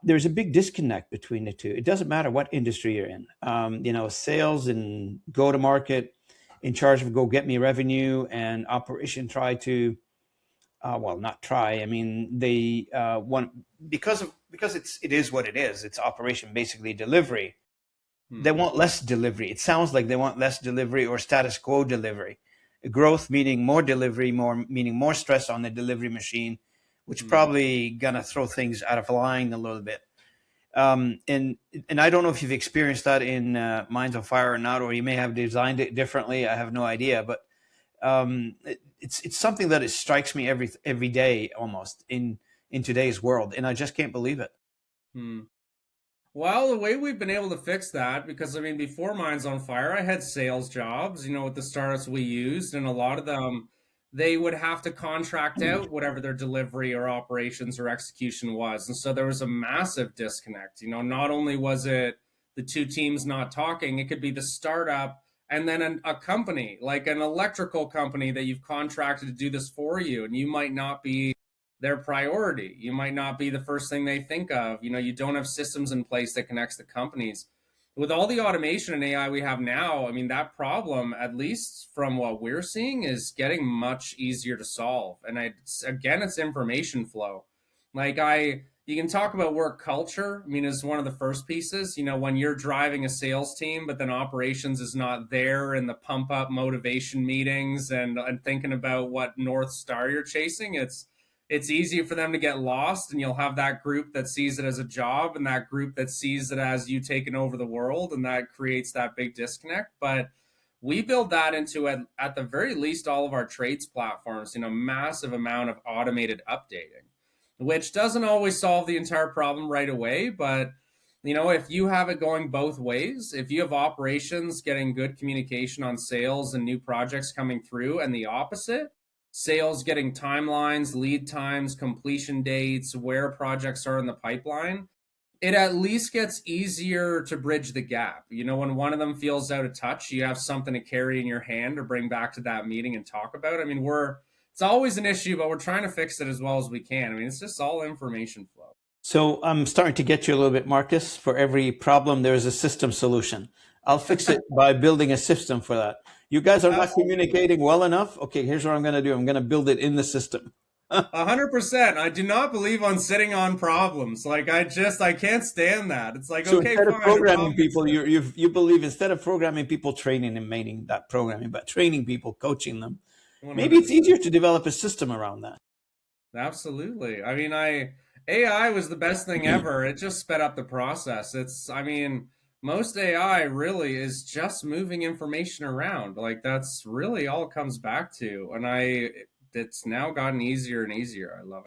there's a big disconnect between the two. It doesn't matter what industry you're in. Sales and go to market, in charge of go get me revenue, and operation try to, well, not try. I mean, they want, because it is what it is. It's operation, basically delivery. They want less delivery. It sounds like they want less delivery or status quo delivery. Growth meaning more delivery, more meaning more stress on the delivery machine, which probably gonna throw things out of line a little bit. And I don't know if you've experienced that in Minds on Fire or not, or you may have designed it differently. I have no idea, but it's something that it strikes me every day almost in today's world, and I just can't believe it. Well, the way we've been able to fix that, because I mean, before Minds on Fire, I had sales jobs, with the startups we used, and a lot of them, they would have to contract out whatever their delivery or operations or execution was. And so there was a massive disconnect. Not only was it the two teams not talking, it could be the startup and then a company, like an electrical company that you've contracted to do this for you, and you might not be their priority. You might not be the first thing they think of. You don't have systems in place that connects the companies. With all the automation and AI we have now, I mean, that problem, at least from what we're seeing, is getting much easier to solve. And it's information flow. You can talk about work culture. I mean, is one of the first pieces. When you're driving a sales team, but then operations is not there in the pump up motivation meetings and thinking about what North Star you're chasing, it's easy for them to get lost, and you'll have that group that sees it as a job and that group that sees it as you taking over the world, and that creates that big disconnect. But we build that into, at the very least, all of our trades platforms, massive amount of automated updating, which doesn't always solve the entire problem right away. But if you have it going both ways, if you have operations getting good communication on sales and new projects coming through, and the opposite, sales getting timelines, lead times, completion dates, where projects are in the pipeline, it at least gets easier to bridge the gap. When one of them feels out of touch, you have something to carry in your hand or bring back to that meeting and talk about. I mean, it's always an issue, but we're trying to fix it as well as we can. I mean, it's just all information flow. So I'm starting to get you a little bit, Marcus. For every problem, there is a system solution. I'll fix it by building a system for that. You guys are not communicating well enough. Okay, here's what I'm going to do. I'm going to build it in the system. 100%. I do not believe on sitting on problems. I can't stand that. It's like, So okay, instead of fine. programming people, you believe, instead of programming people, training and mating that programming, but training people, coaching them. 100%. Maybe it's easier to develop a system around that. Absolutely. I mean, AI was the best thing ever. It just sped up the process. Most AI really is just moving information around. That's really all it comes back to. And it's now gotten easier and easier. I love it.